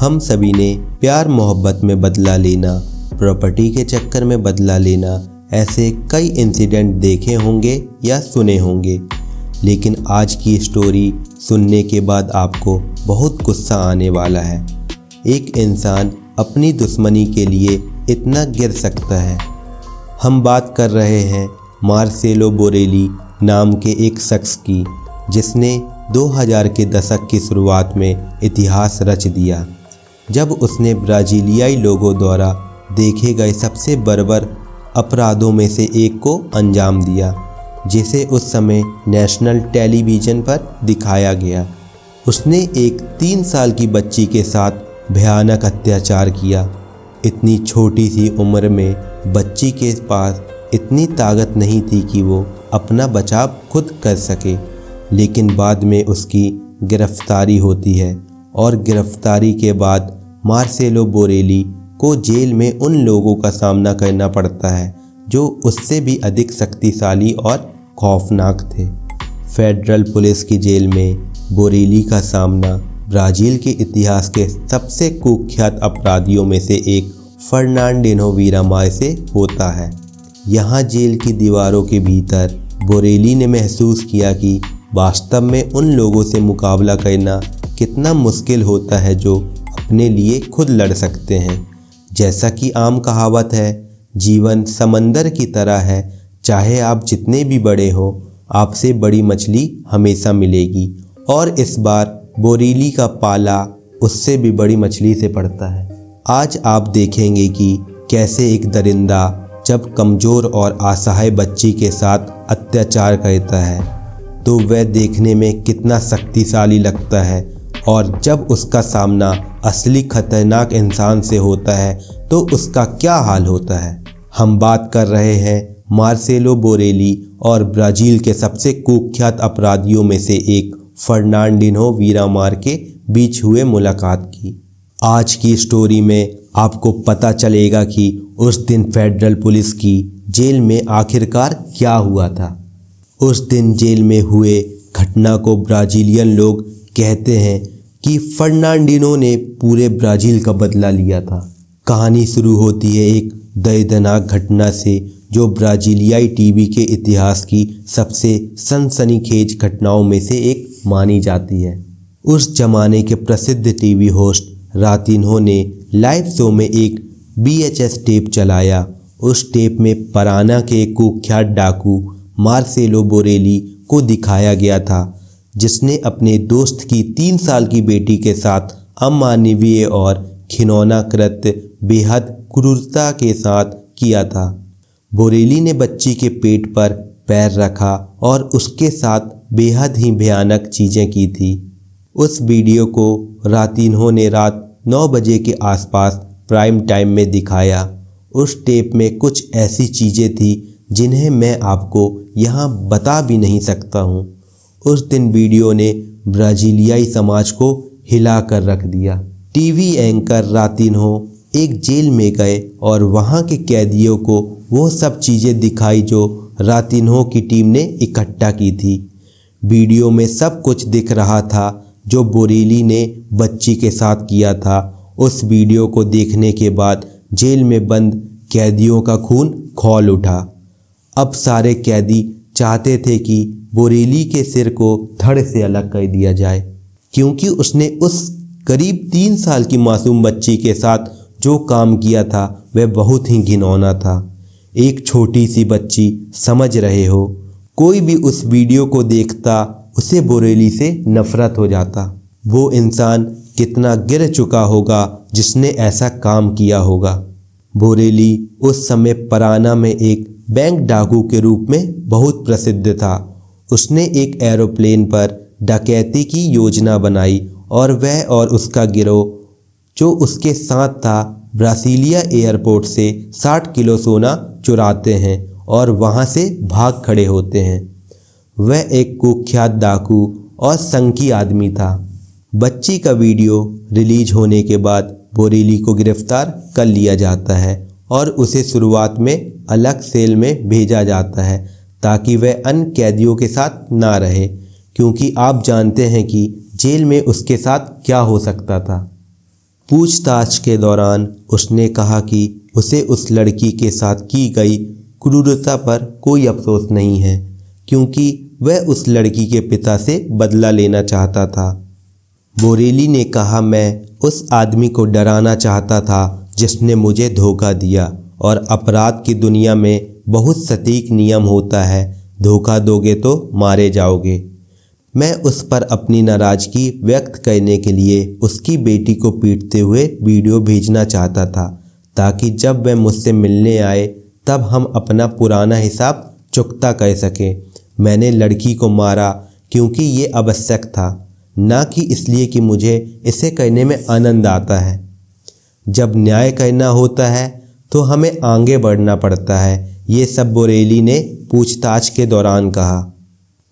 हम सभी ने प्यार मोहब्बत में बदला लेना, प्रॉपर्टी के चक्कर में बदला लेना, ऐसे कई इंसिडेंट देखे होंगे या सुने होंगे। लेकिन आज की स्टोरी सुनने के बाद आपको बहुत गुस्सा आने वाला है। एक इंसान अपनी दुश्मनी के लिए इतना गिर सकता है। हम बात कर रहे हैं मार्सेलो बोरेली नाम के एक शख्स की, जिसने 2000 के दशक की शुरुआत में इतिहास रच दिया, जब उसने ब्राज़ीलियाई लोगों द्वारा देखे गए सबसे बर्बर अपराधों में से एक को अंजाम दिया, जिसे उस समय नेशनल टेलीविज़न पर दिखाया गया। उसने एक 3 साल की बच्ची के साथ भयानक अत्याचार किया। इतनी छोटी सी उम्र में बच्ची के पास इतनी ताकत नहीं थी कि वो अपना बचाव खुद कर सके, लेकिन बाद में उसकी गिरफ्तारी होती है और गिरफ्तारी के बाद मार्सेलो बोरेली को जेल में उन लोगों का सामना करना पड़ता है जो उससे भी अधिक शक्तिशाली और खौफनाक थे। फेडरल पुलिस की जेल में बोरेली का सामना ब्राज़ील के इतिहास के सबसे कुख्यात अपराधियों में से एक फर्नांडिनो वीरामार से होता है। यहाँ जेल की दीवारों के भीतर बोरेली ने महसूस किया कि वास्तव में उन लोगों से मुकाबला करना कितना मुश्किल होता है जो अपने लिए खुद लड़ सकते हैं। जैसा कि आम कहावत है, जीवन समंदर की तरह है, चाहे आप जितने भी बड़े हो, आपसे बड़ी मछली हमेशा मिलेगी। और इस बार बोरेली का पाला उससे भी बड़ी मछली से पड़ता है। आज आप देखेंगे कि कैसे एक दरिंदा जब कमज़ोर और असहाय बच्ची के साथ अत्याचार करता है तो वह देखने में कितना शक्तिशाली लगता है, और जब उसका सामना असली खतरनाक इंसान से होता है तो उसका क्या हाल होता है। हम बात कर रहे हैं मार्सेलो बोरेली और ब्राज़ील के सबसे कुख्यात अपराधियों में से एक फर्नांडिनो वीरामार के बीच हुए मुलाकात की। आज की स्टोरी में आपको पता चलेगा कि उस दिन फेडरल पुलिस की जेल में आखिरकार क्या हुआ था। उस दिन जेल में हुए घटना को ब्राज़ीलियन लोग कहते हैं कि फर्नांडिनो ने पूरे ब्राज़ील का बदला लिया था। कहानी शुरू होती है एक दर्दनाक घटना से जो ब्राज़ीलियाई टीवी के इतिहास की सबसे सनसनीखेज घटनाओं में से एक मानी जाती है। उस जमाने के प्रसिद्ध टीवी होस्ट रातिन्हो ने लाइव शो में एक VHS टेप चलाया। उस टेप में पराना के कुख्यात डाकू मार्सेलो बोरेली को दिखाया गया था, जिसने अपने दोस्त की 3 साल की बेटी के साथ अमानवीय और घिनौना कृत्य बेहद क्रूरता के साथ किया था। बोरेली ने बच्ची के पेट पर पैर रखा और उसके साथ बेहद ही भयानक चीज़ें की थी। उस वीडियो को रातिन्हो ने रात 9 बजे के आसपास प्राइम टाइम में दिखाया। उस टेप में कुछ ऐसी चीज़ें थी जिन्हें मैं आपको यहाँ बता भी नहीं सकता हूँ। उस दिन वीडियो ने ब्राज़ीलियाई समाज को हिला कर रख दिया। टीवी एंकर रातिन्हो एक जेल में गए और वहाँ के कैदियों को वो सब चीज़ें दिखाई जो रातिन्हो की टीम ने इकट्ठा की थी। वीडियो में सब कुछ दिख रहा था जो बोरेली ने बच्ची के साथ किया था। उस वीडियो को देखने के बाद जेल में बंद कैदियों का खून खौल उठा। अब सारे कैदी चाहते थे कि बोरेली के सिर को धड़ से अलग कर दिया जाए, क्योंकि उसने उस करीब 3 साल की मासूम बच्ची के साथ जो काम किया था वह बहुत ही घिनौना था। एक छोटी सी बच्ची, समझ रहे हो, कोई भी उस वीडियो को देखता उसे बोरेली से नफरत हो जाता। वो इंसान कितना गिर चुका होगा जिसने ऐसा काम किया होगा। बोरेली उस समय पराना में एक बैंक डाकू के रूप में बहुत प्रसिद्ध था। उसने एक एरोप्लेन पर डकैती की योजना बनाई और वह और उसका गिरोह जो उसके साथ था ब्रासीलिया एयरपोर्ट से 60 किलो सोना चुराते हैं और वहां से भाग खड़े होते हैं। वह एक कुख्यात डाकू और संकी आदमी था। बच्ची का वीडियो रिलीज होने के बाद बोरेली को गिरफ्तार कर लिया जाता है और उसे शुरुआत में अलग सेल में भेजा जाता है ताकि वह अन्य कैदियों के साथ ना रहे, क्योंकि आप जानते हैं कि जेल में उसके साथ क्या हो सकता था। पूछताछ के दौरान उसने कहा कि उसे उस लड़की के साथ की गई क्रूरता पर कोई अफसोस नहीं है, क्योंकि वह उस लड़की के पिता से बदला लेना चाहता था। बोरेली ने कहा, मैं उस आदमी को डराना चाहता था जिसने मुझे धोखा दिया, और अपराध की दुनिया में बहुत सटीक नियम होता है, धोखा दोगे तो मारे जाओगे। मैं उस पर अपनी नाराज़गी व्यक्त करने के लिए उसकी बेटी को पीटते हुए वीडियो भेजना चाहता था, ताकि जब वह मुझसे मिलने आए तब हम अपना पुराना हिसाब चुकता कर सकें। मैंने लड़की को मारा क्योंकि ये आवश्यक था, ना कि इसलिए कि मुझे इसे करने में आनंद आता है। जब न्याय करना होता है तो हमें आगे बढ़ना पड़ता है, ये सब बोरेली ने पूछताछ के दौरान कहा।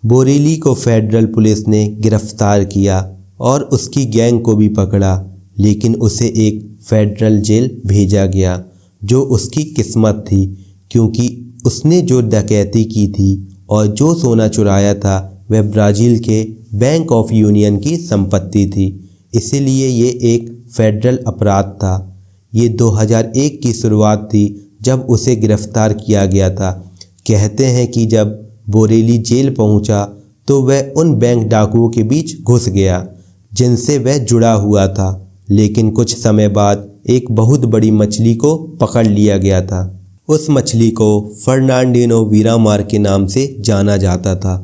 बोरेली को फेडरल पुलिस ने गिरफ्तार किया और उसकी गैंग को भी पकड़ा, लेकिन उसे एक फेडरल जेल भेजा गया, जो उसकी किस्मत थी, क्योंकि उसने जो डकैती की थी और जो सोना चुराया था वह ब्राज़ील के बैंक ऑफ यूनियन की संपत्ति थी। इसीलिए ये एक फेडरल अपराध था। ये 2001 की शुरुआत थी जब उसे गिरफ्तार किया गया था। कहते हैं कि जब बोरेली जेल पहुंचा तो वह उन बैंक डाकुओं के बीच घुस गया जिनसे वह जुड़ा हुआ था, लेकिन कुछ समय बाद एक बहुत बड़ी मछली को पकड़ लिया गया था। उस मछली को फर्नांडिनो वीरामार के नाम से जाना जाता था,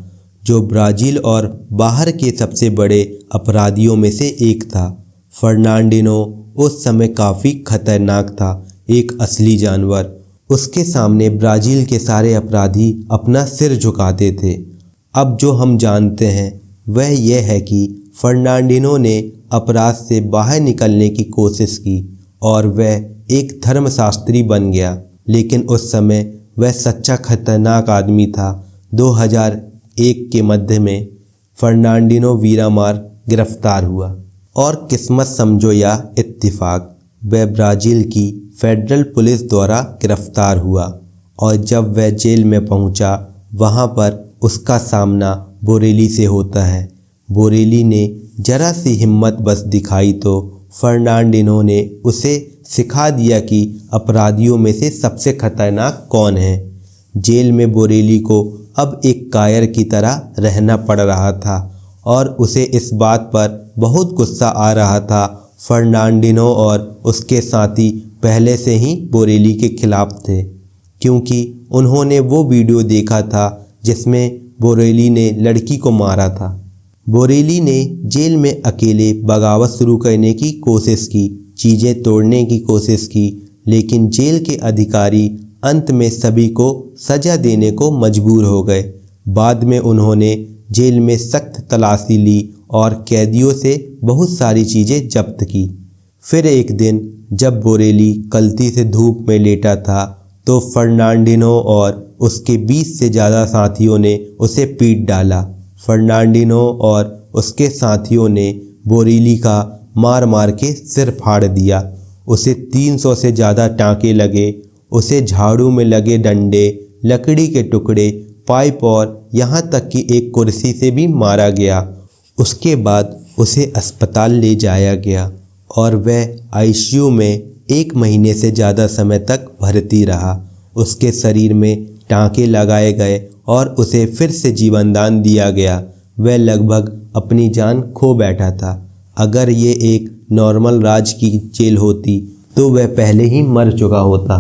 जो ब्राज़ील और बाहर के सबसे बड़े अपराधियों में से एक था। फर्नांडिनो उस समय काफ़ी खतरनाक था, एक असली जानवर। उसके सामने ब्राज़ील के सारे अपराधी अपना सिर झुकाते थे। अब जो हम जानते हैं वह यह है कि फर्नांडिनो ने अपराध से बाहर निकलने की कोशिश की और वह एक धर्मशास्त्री बन गया, लेकिन उस समय वह सच्चा खतरनाक आदमी था। 2001 के मध्य में फर्नांडिनो वीरामार गिरफ्तार हुआ और किस्मत समझो या इत्तेफाक, वह ब्राज़ील की फेडरल पुलिस द्वारा गिरफ्तार हुआ, और जब वह जेल में पहुंचा वहां पर उसका सामना बोरेली से होता है। बोरेली ने जरा सी हिम्मत बस दिखाई तो फर्नांडिनो ने उसे सिखा दिया कि अपराधियों में से सबसे खतरनाक कौन है। जेल में बोरेली को अब एक कायर की तरह रहना पड़ रहा था और उसे इस बात पर बहुत गुस्सा आ रहा था। फर्नांडिनो और उसके साथी पहले से ही बोरेली के खिलाफ थे, क्योंकि उन्होंने वो वीडियो देखा था जिसमें बोरेली ने लड़की को मारा था। बोरेली ने जेल में अकेले बगावत शुरू करने की कोशिश की, चीज़ें तोड़ने की कोशिश की, लेकिन जेल के अधिकारी अंत में सभी को सज़ा देने को मजबूर हो गए। बाद में उन्होंने जेल में सख्त तलाशी ली और कैदियों से बहुत सारी चीज़ें जब्त की। फिर एक दिन जब बोरेली गलती से धूप में लेटा था तो फर्नांडिनो और उसके 20 से ज़्यादा साथियों ने उसे पीट डाला। फर्नांडिनो और उसके साथियों ने बोरेली का मार मार के सिर फाड़ दिया। उसे 300 से ज़्यादा टाँके लगे। उसे झाड़ू में लगे डंडे, लकड़ी के टुकड़े, पाइप और यहाँ तक कि एक कुर्सी से भी मारा गया। उसके बाद उसे अस्पताल ले जाया गया और वह आईसीयू में 1 महीने से ज़्यादा समय तक भर्ती रहा। उसके शरीर में टाँके लगाए गए और उसे फिर से जीवनदान दिया गया। वह लगभग अपनी जान खो बैठा था। अगर ये एक नॉर्मल राज की जेल होती तो वह पहले ही मर चुका होता।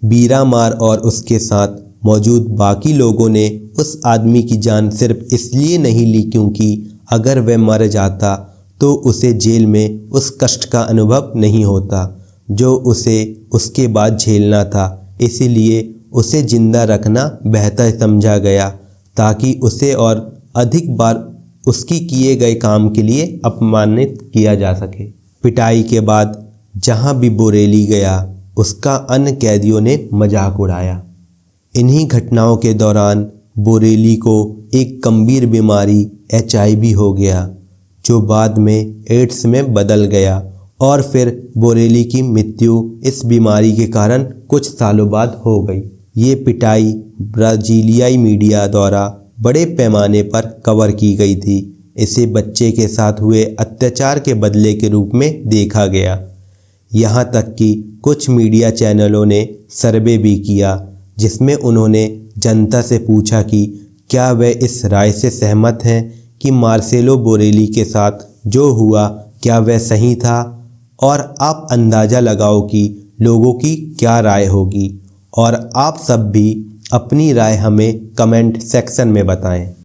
वीरामार और उसके साथ मौजूद बाकी लोगों ने उस आदमी की जान सिर्फ इसलिए नहीं ली क्योंकि अगर वह मर जाता तो उसे जेल में उस कष्ट का अनुभव नहीं होता जो उसे उसके बाद झेलना था। इसीलिए उसे जिंदा रखना बेहतर समझा गया ताकि उसे और अधिक बार उसकी किए गए काम के लिए अपमानित किया जा सके। पिटाई के बाद जहां भी बोरेली गया उसका अन्य कैदियों ने मजाक उड़ाया। इन्हीं घटनाओं के दौरान बोरेली को एक गंभीर बीमारी HIV हो गया, जो बाद में एड्स में बदल गया और फिर बोरेली की मृत्यु इस बीमारी के कारण कुछ सालों बाद हो गई। ये पिटाई ब्राज़ीलियाई मीडिया द्वारा बड़े पैमाने पर कवर की गई थी। इसे बच्चे के साथ हुए अत्याचार के बदले के रूप में देखा गया। यहाँ तक कि कुछ मीडिया चैनलों ने सर्वे भी किया जिसमें उन्होंने जनता से पूछा कि क्या वे इस राय से सहमत हैं कि मार्सेलो बोरेली के साथ जो हुआ क्या वह सही था। और आप अंदाज़ा लगाओ कि लोगों की क्या राय होगी। और आप सब भी अपनी राय हमें कमेंट सेक्शन में बताएं।